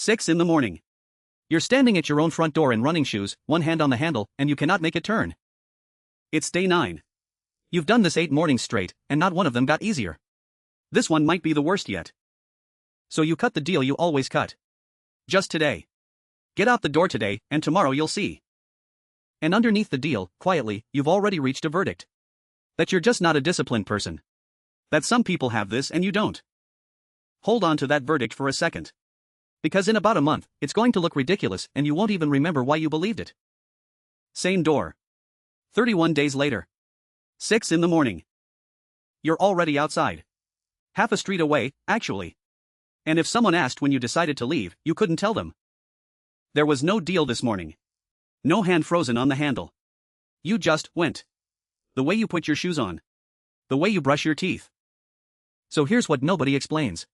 6 in the morning. You're standing at your own front door in running shoes, one hand on the handle, and you cannot make it turn. It's day 9. You've done this 8 mornings straight, and not one of them got easier. This one might be the worst yet. So you cut the deal you always cut. Just today. Get out the door today, and tomorrow you'll see. And underneath the deal, quietly, you've already reached a verdict. That you're just not a disciplined person. That some people have this and you don't. Hold on to that verdict for a second. Because in about a month, it's going to look ridiculous and you won't even remember why you believed it. Same door. 31 days later. 6 in the morning. You're already outside. Half a street away, actually. And if someone asked when you decided to leave, you couldn't tell them. There was no deal this morning. No hand frozen on the handle. You just went. The way you put your shoes on. The way you brush your teeth. So here's what nobody explains.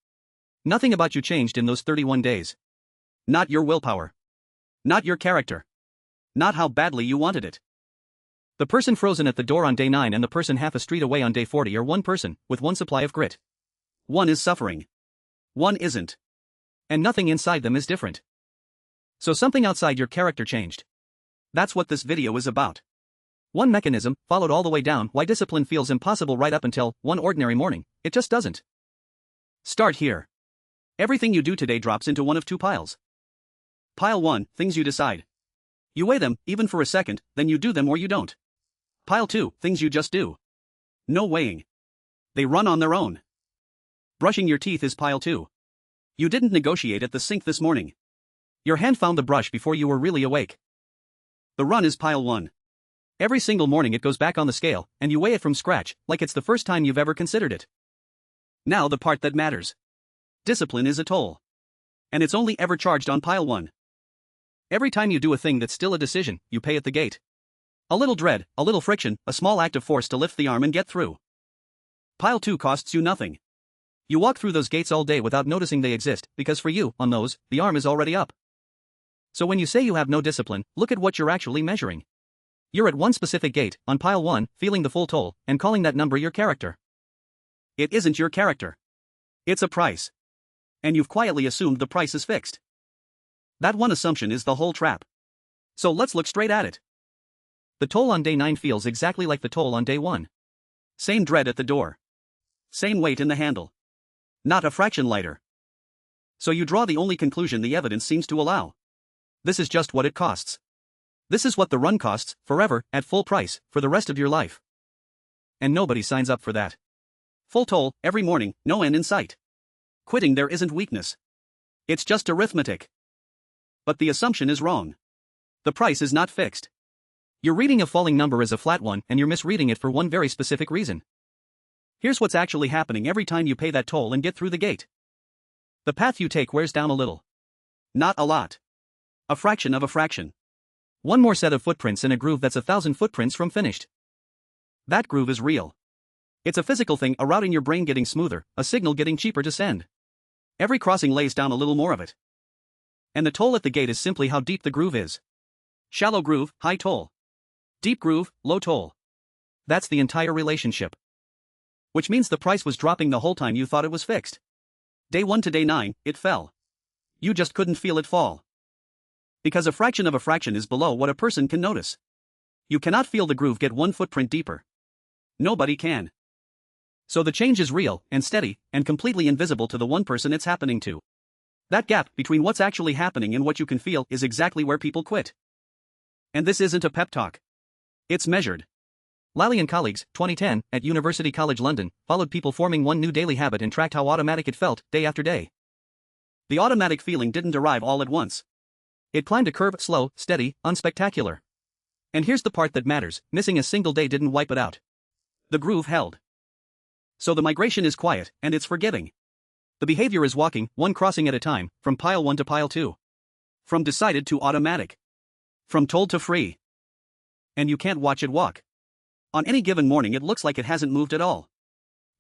Nothing about you changed in those 31 days. Not your willpower. Not your character. Not how badly you wanted it. The person frozen at the door on day 9 and the person half a street away on day 40 are one person, with one supply of grit. One is suffering. One isn't. And nothing inside them is different. So something outside your character changed. That's what this video is about. One mechanism, followed all the way down why discipline feels impossible right up until one ordinary morning, it just doesn't. Start here. Everything you do today drops into one of two piles. Pile 1, things you decide. You weigh them, even for a second, then you do them or you don't. Pile 2, things you just do. No weighing. They run on their own. Brushing your teeth is pile 2. You didn't negotiate at the sink this morning. Your hand found the brush before you were really awake. The run is pile 1. Every single morning it goes back on the scale, and you weigh it from scratch, like it's the first time you've ever considered it. Now the part that matters. Discipline is a toll. And it's only ever charged on pile 1. Every time you do a thing that's still a decision, you pay at the gate. A little dread, a little friction, a small act of force to lift the arm and get through. Pile 2 costs you nothing. You walk through those gates all day without noticing they exist, because for you, on those, the arm is already up. So when you say you have no discipline, look at what you're actually measuring. You're at one specific gate, on pile 1, feeling the full toll, and calling that number your character. It isn't your character. It's a price. And you've quietly assumed the price is fixed. That one assumption is the whole trap. So let's look straight at it. The toll on day 9 feels exactly like the toll on day 1. Same dread at the door. Same weight in the handle. Not a fraction lighter. So you draw the only conclusion the evidence seems to allow. This is just what it costs. This is what the run costs, forever, at full price, for the rest of your life. And nobody signs up for that. Full toll, every morning, no end in sight. Quitting there isn't weakness. It's just arithmetic. But the assumption is wrong. The price is not fixed. You're reading a falling number as a flat one and you're misreading it for one very specific reason. Here's what's actually happening every time you pay that toll and get through the gate. The path you take wears down a little. Not a lot. A fraction of a fraction. One more set of footprints in a groove that's 1,000 footprints from finished. That groove is real. It's a physical thing, a route in your brain getting smoother, a signal getting cheaper to send. Every crossing lays down a little more of it. And the toll at the gate is simply how deep the groove is. Shallow groove, high toll. Deep groove, low toll. That's the entire relationship. Which means the price was dropping the whole time you thought it was fixed. Day 1 to day 9, it fell. You just couldn't feel it fall. Because a fraction of a fraction is below what a person can notice. You cannot feel the groove get one footprint deeper. Nobody can. So the change is real, and steady, and completely invisible to the one person it's happening to. That gap between what's actually happening and what you can feel is exactly where people quit. And this isn't a pep talk. It's measured. Lally and colleagues, 2010, at University College London, followed people forming one new daily habit and tracked how automatic it felt, day after day. The automatic feeling didn't arrive all at once. It climbed a curve, slow, steady, unspectacular. And here's the part that matters, missing a single day didn't wipe it out. The groove held. So the migration is quiet, and it's forgiving. The behavior is walking, one crossing at a time, from pile 1 to pile 2. From decided to automatic. From told to free. And you can't watch it walk. On any given morning it looks like it hasn't moved at all.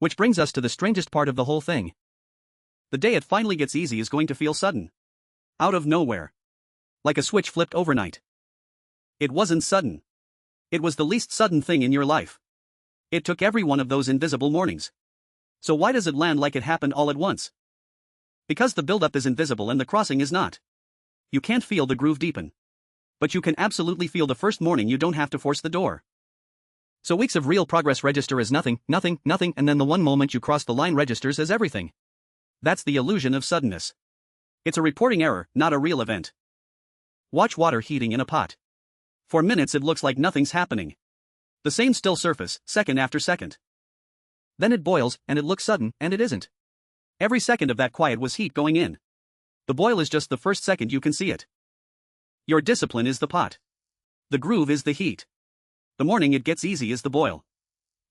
Which brings us to the strangest part of the whole thing. The day it finally gets easy is going to feel sudden. Out of nowhere. Like a switch flipped overnight. It wasn't sudden. It was the least sudden thing in your life. It took every one of those invisible mornings. So why does it land like it happened all at once? Because the buildup is invisible and the crossing is not. You can't feel the groove deepen. But you can absolutely feel the first morning you don't have to force the door. So weeks of real progress register as nothing, nothing, nothing, and then the one moment you cross the line registers as everything. That's the illusion of suddenness. It's a reporting error, not a real event. Watch water heating in a pot. For minutes it looks like nothing's happening. The same still surface, second after second. Then it boils, and it looks sudden, and it isn't. Every second of that quiet was heat going in. The boil is just the first second you can see it. Your discipline is the pot. The groove is the heat. The morning it gets easy is the boil.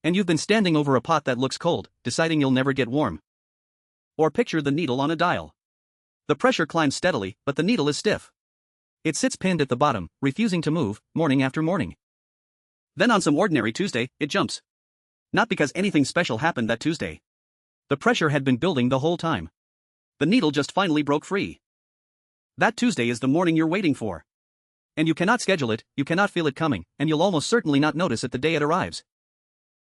And you've been standing over a pot that looks cold, deciding you'll never get warm. Or picture the needle on a dial. The pressure climbs steadily, but the needle is stiff. It sits pinned at the bottom, refusing to move, morning after morning. Then on some ordinary Tuesday, it jumps. Not because anything special happened that Tuesday. The pressure had been building the whole time. The needle just finally broke free. That Tuesday is the morning you're waiting for. And you cannot schedule it, you cannot feel it coming, and you'll almost certainly not notice it the day it arrives.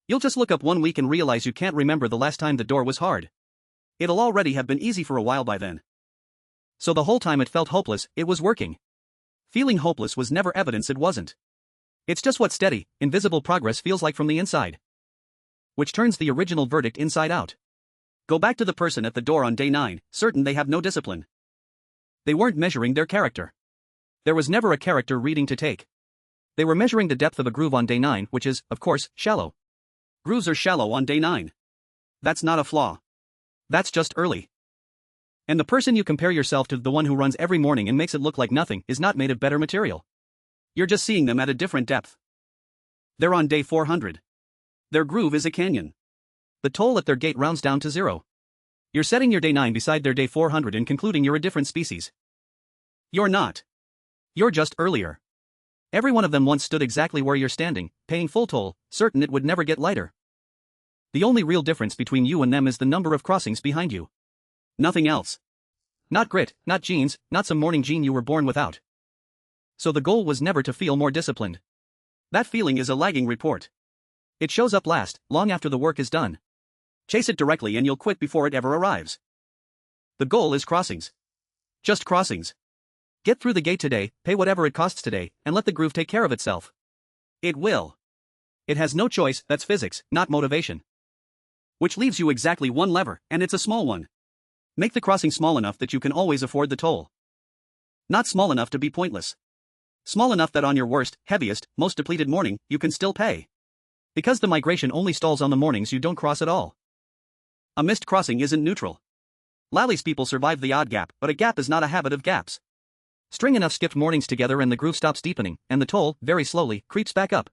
You'll just look up one week and realize you can't remember the last time the door was hard. It'll already have been easy for a while by then. So the whole time it felt hopeless, it was working. Feeling hopeless was never evidence it wasn't. It's just what steady, invisible progress feels like from the inside. Which turns the original verdict inside out. Go back to the person at the door on day 9, certain they have no discipline. They weren't measuring their character. There was never a character reading to take. They were measuring the depth of a groove on day 9, which is, of course, shallow. Grooves are shallow on day 9. That's not a flaw. That's just early. And the person you compare yourself to, the one who runs every morning and makes it look like nothing, is not made of better material. You're just seeing them at a different depth. They're on day 400. Their groove is a canyon. The toll at their gate rounds down to 0. You're setting your day 9 beside their day 400 and concluding you're a different species. You're not. You're just earlier. Every one of them once stood exactly where you're standing, paying full toll, certain it would never get lighter. The only real difference between you and them is the number of crossings behind you. Nothing else. Not grit, not genes, not some morning gene you were born without. So the goal was never to feel more disciplined. That feeling is a lagging report. It shows up last, long after the work is done. Chase it directly and you'll quit before it ever arrives. The goal is crossings. Just crossings. Get through the gate today, pay whatever it costs today, and let the groove take care of itself. It will. It has no choice, that's physics, not motivation. Which leaves you exactly one lever, and it's a small one. Make the crossing small enough that you can always afford the toll. Not small enough to be pointless. Small enough that on your worst, heaviest, most depleted morning, you can still pay. Because the migration only stalls on the mornings you don't cross at all. A missed crossing isn't neutral. Lally's people survive the odd gap, but a gap is not a habit of gaps. String enough skipped mornings together and the groove stops deepening, and the toll, very slowly, creeps back up.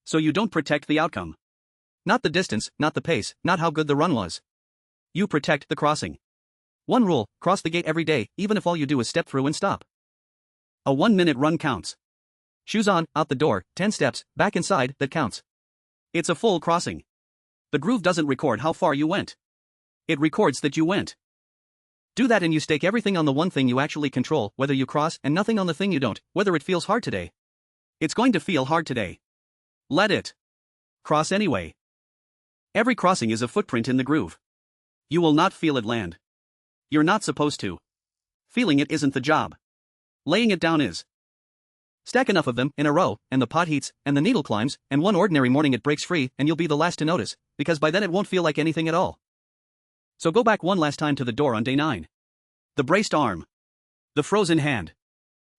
So you don't protect the outcome. Not the distance, not the pace, not how good the run was. You protect the crossing. One rule, cross the gate every day, even if all you do is step through and stop. A 1-minute run counts. Shoes on, out the door, 10 steps, back inside, that counts. It's a full crossing. The groove doesn't record how far you went. It records that you went. Do that and you stake everything on the one thing you actually control, whether you cross, and nothing on the thing you don't, whether it feels hard today. It's going to feel hard today. Let it. Cross anyway. Every crossing is a footprint in the groove. You will not feel it land. You're not supposed to. Feeling it isn't the job. Laying it down is. Stack enough of them, in a row, and the pot heats, and the needle climbs, and one ordinary morning it breaks free, and you'll be the last to notice, because by then it won't feel like anything at all. So go back one last time to the door on day 9. The braced arm. The frozen hand.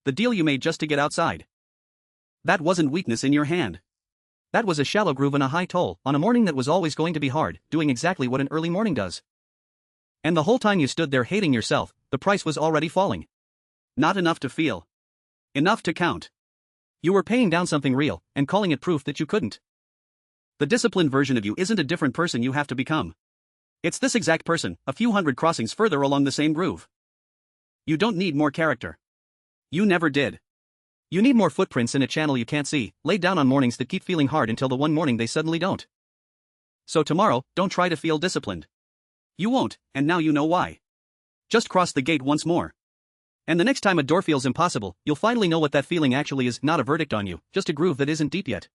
The deal you made just to get outside. That wasn't weakness in your hand. That was a shallow groove and a high toll, on a morning that was always going to be hard, doing exactly what an early morning does. And the whole time you stood there hating yourself, the price was already falling. Not enough to feel. Enough to count. You were paying down something real, and calling it proof that you couldn't. The disciplined version of you isn't a different person you have to become. It's this exact person, a few hundred crossings further along the same groove. You don't need more character. You never did. You need more footprints in a channel you can't see, laid down on mornings that keep feeling hard until the one morning they suddenly don't. So tomorrow, don't try to feel disciplined. You won't, and now you know why. Just cross the gate once more. And the next time a door feels impossible, you'll finally know what that feeling actually is, not a verdict on you, just a groove that isn't deep yet.